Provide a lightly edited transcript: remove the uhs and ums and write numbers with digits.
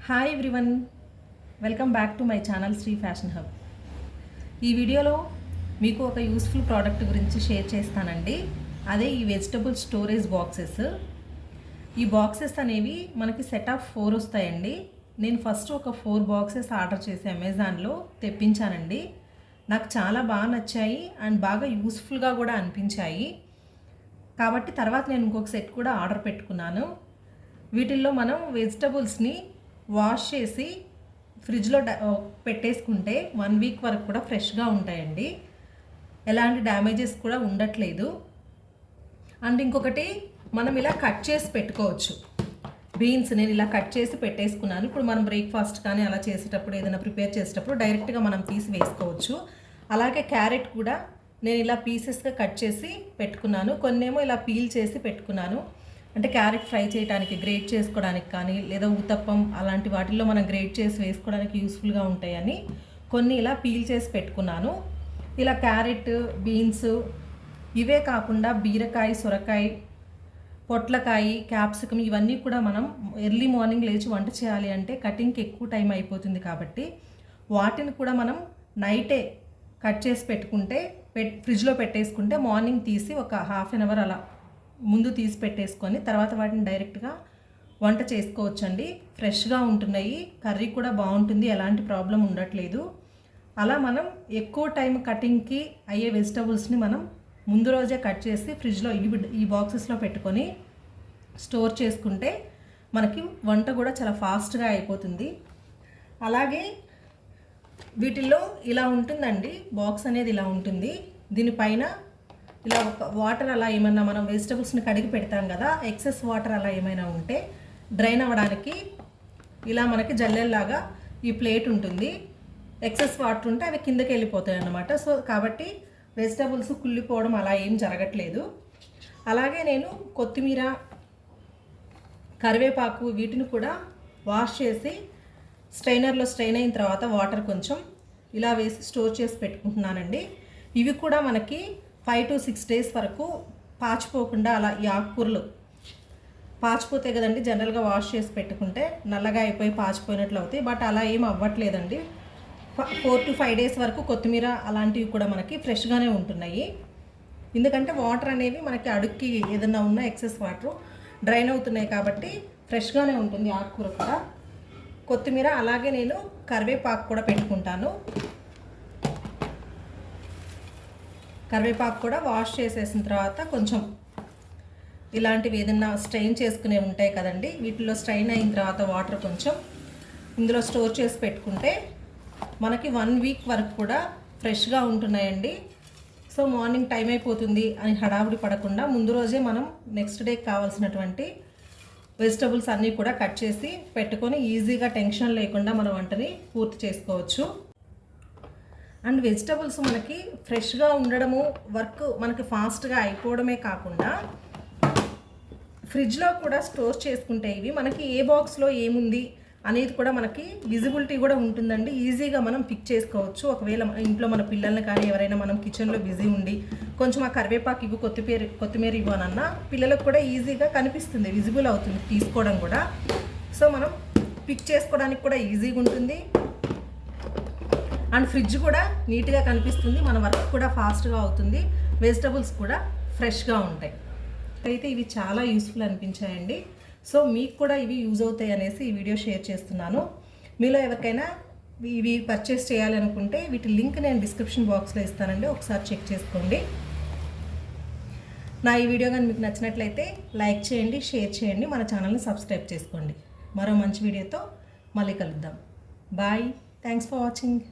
Hi everyone, welcome back to my channel Shri fashion hub. ఈ వీడియోలో మీకు ఒక యూస్ఫుల్ ప్రోడక్ట్ గురించి షేర్ చేస్తానండి. అదే ఈ వెజిటబుల్ స్టోరేజ్ బాక్సెస్. ఈ బాక్సెస్ అనేవి మనకి సెట్ ఆఫ్ 4 వస్తాయండి. నేను ఫస్ట్ ఒక 4 బాక్సెస్ ఆర్డర్ చేసి అమెజాన్లో తెప్పించానండి. నాకు చాలా బాగా నచ్చాయి అండ్ బాగా యూస్ఫుల్గా కూడా అనిపించాయి. కాబట్టి తర్వాత నేను ఇంకొక సెట్ కూడా ఆర్డర్ పెట్టుకున్నాను. వీటిల్లో మనం వెజిటబుల్స్ని వాష్ చేసి ఫ్రిడ్జ్లో పెట్టేసుకుంటే 1 వీక్ వరకు కూడా ఫ్రెష్గా ఉంటాయండి. ఎలాంటి డ్యామేజెస్ కూడా ఉండట్లేదు. అండ్ ఇంకొకటి, మనం ఇలా కట్ చేసి పెట్టుకోవచ్చు. బీన్స్ నేను ఇలా కట్ చేసి పెట్టేసుకున్నాను. ఇప్పుడు మనం బ్రేక్ఫాస్ట్ కానీ అలా చేసేటప్పుడు, ఏదైనా ప్రిపేర్ చేసేటప్పుడు డైరెక్ట్గా మనం తీసి వేసుకోవచ్చు. అలాగే క్యారెట్ కూడా నేను ఇలా పీసెస్గా కట్ చేసి పెట్టుకున్నాను. కొన్నేమో ఇలా పీల్ చేసి పెట్టుకున్నాను. అంటే క్యారెట్ ఫ్రై చేయడానికి, గ్రేట్ చేసుకోవడానికి కానీ, లేదా ఉత్తప్పం అలాంటి వాటిల్లో మనం గ్రేట్ చేసి వేసుకోవడానికి యూస్ఫుల్గా ఉంటాయని కొన్ని ఇలా పీల్ చేసి పెట్టుకున్నాను. ఇలా క్యారెట్, బీన్స్ ఇవే కాకుండా బీరకాయ, సొరకాయ, పొట్లకాయ, క్యాప్సికమ్ ఇవన్నీ కూడా మనం ఎర్లీ మార్నింగ్ లేచి వంట చేయాలి అంటే కటింగ్కి ఎక్కువ టైం అయిపోతుంది. కాబట్టి వాటిని కూడా మనం నైటే కట్ చేసి పెట్టుకుంటే ఫ్రిడ్జ్లో పెట్టేసుకుంటే మార్నింగ్ తీసి ఒక హాఫ్ అన్ అవర్ అలా ముందు తీసి పెట్టేసుకొని తర్వాత వాటిని డైరెక్ట్గా వంట చేసుకోవచ్చండి. ఫ్రెష్గా ఉంటున్నాయి, కర్రీ కూడా బాగుంటుంది, ఎలాంటి ప్రాబ్లం ఉండట్లేదు. అలా మనం ఎక్కువ టైం కటింగ్కి అయ్యే వెజిటబుల్స్ని మనం ముందు రోజే కట్ చేసి ఫ్రిడ్జ్లో ఈ బాక్సెస్లో పెట్టుకొని స్టోర్ చేసుకుంటే మనకి వంట కూడా చాలా ఫాస్ట్గా అయిపోతుంది. అలాగే వీటిల్లో ఇలా ఉంటుందండి, బాక్స్ అనేది ఇలా ఉంటుంది. దీనిపైన ఇలా ఒక వాటర్ అలా ఏమన్నా మనం వెజిటబుల్స్ని కడిగి పెడతాం కదా, ఎక్సెస్ వాటర్ అలా ఏమైనా ఉంటే డ్రైన్ అవ్వడానికి ఇలా మనకి జల్లెల్లాగా ఈ ప్లేట్ ఉంటుంది. ఎక్సెస్ వాటర్ ఉంటే అవి కిందకి వెళ్ళిపోతాయి అన్నమాట. సో కాబట్టి వెజిటబుల్స్ కుళ్ళిపోవడం అలా ఏం జరగట్లేదు. అలాగే నేను కొత్తిమీర, కరివేపాకు వీటిని కూడా వాష్ చేసి స్ట్రైనర్లో స్ట్రెయిన్ అయిన తర్వాత వాటర్ కొంచెం ఇలా వేసి స్టోర్ చేసి పెట్టుకుంటున్నానండి. ఇవి కూడా మనకి 5 to 6 days వరకు పాచిపోకుండా అలా ఈ ఆకుకూరలు పాచిపోతే కదండి జనరల్గా వాష్ చేసి పెట్టుకుంటే నల్లగా అయిపోయి పాచిపోయినట్లు అవుతాయి. బట్ అలా ఏం అవ్వట్లేదండి. 4 to 5 days వరకు కొత్తిమీర అలాంటివి కూడా మనకి ఫ్రెష్గానే ఉంటున్నాయి. ఎందుకంటే వాటర్ అనేవి మనకి అడుక్కి ఏదన్నా ఉన్న ఎక్సెస్ వాటర్ డ్రైన్ అవుతున్నాయి కాబట్టి ఫ్రెష్గానే ఉంటుంది ఆకుకూర కూడా. కొత్తిమీర అలాగే నేను కరివేపాకు కూడా పెట్టుకుంటాను. కరివేపాకు కూడా వాష్ చేసేసిన తర్వాత కొంచెం ఇలాంటివి ఏదైనా స్ట్రెయిన్ చేసుకునే ఉంటాయి కదండి, వీటిలో స్ట్రెయిన్ అయిన తర్వాత వాటర్ కొంచెం ఇందులో స్టోర్ చేసి పెట్టుకుంటే మనకి 1 వీక్ వరకు కూడా ఫ్రెష్గా ఉంటున్నాయండి. సో మార్నింగ్ టైం అయిపోతుంది అని హడావుడి పడకుండా ముందు రోజే మనం నెక్స్ట్ డేకి కావాల్సినటువంటి వెజిటబుల్స్ అన్నీ కూడా కట్ చేసి పెట్టుకొని ఈజీగా టెన్షన్ లేకుండా మన వంటని పూర్తి చేసుకోవచ్చు. అండ్ వెజిటబుల్స్ మనకి ఫ్రెష్గా ఉండడము, వర్క్ మనకి ఫాస్ట్గా అయిపోవడమే కాకుండా ఫ్రిడ్జ్లో కూడా స్టోర్ చేసుకుంటే ఇవి మనకి ఏ బాక్స్లో ఏముంది అనేది కూడా మనకి విజిబిలిటీ కూడా ఉంటుందండి. ఈజీగా మనం పిక్ చేసుకోవచ్చు. ఒకవేళ ఇంట్లో మన పిల్లల్ని కానీ ఎవరైనా మనం కిచెన్లో బిజీ ఉండి కొంచెం ఆ కరివేపాకు ఇవ్వు, కొత్తిమీర ఇవ్వు అనన్నా పిల్లలకు కూడా ఈజీగా కనిపిస్తుంది, విజిబుల్ అవుతుంది తీసుకోవడం కూడా. సో మనం పిక్ చేసుకోవడానికి కూడా ఈజీగా ఉంటుంది. అండ్ ఫ్రిడ్జ్ కూడా నీట్గా కనిపిస్తుంది, మన వర్క్ కూడా ఫాస్ట్గా అవుతుంది, వెజిటబుల్స్ కూడా ఫ్రెష్గా ఉంటాయి. అయితే ఇవి చాలా యూస్ఫుల్ అనిపించాయండి. సో మీకు కూడా ఇవి యూజ్ అవుతాయి అనేసి ఈ వీడియో షేర్ చేస్తున్నాను. మీలో ఎవరికైనా ఇవి పర్చేస్ చేయాలనుకుంటే వీటి లింక్ నేను డిస్క్రిప్షన్ బాక్స్లో ఇస్తానండి, ఒకసారి చెక్ చేసుకోండి. నా ఈ వీడియో కానీ మీకు నచ్చినట్లయితే లైక్ చేయండి, షేర్ చేయండి, మన ఛానల్ని సబ్స్క్రైబ్ చేసుకోండి. మరో మంచి వీడియోతో మళ్ళీ కలుద్దాం. Bye, thanks for watching.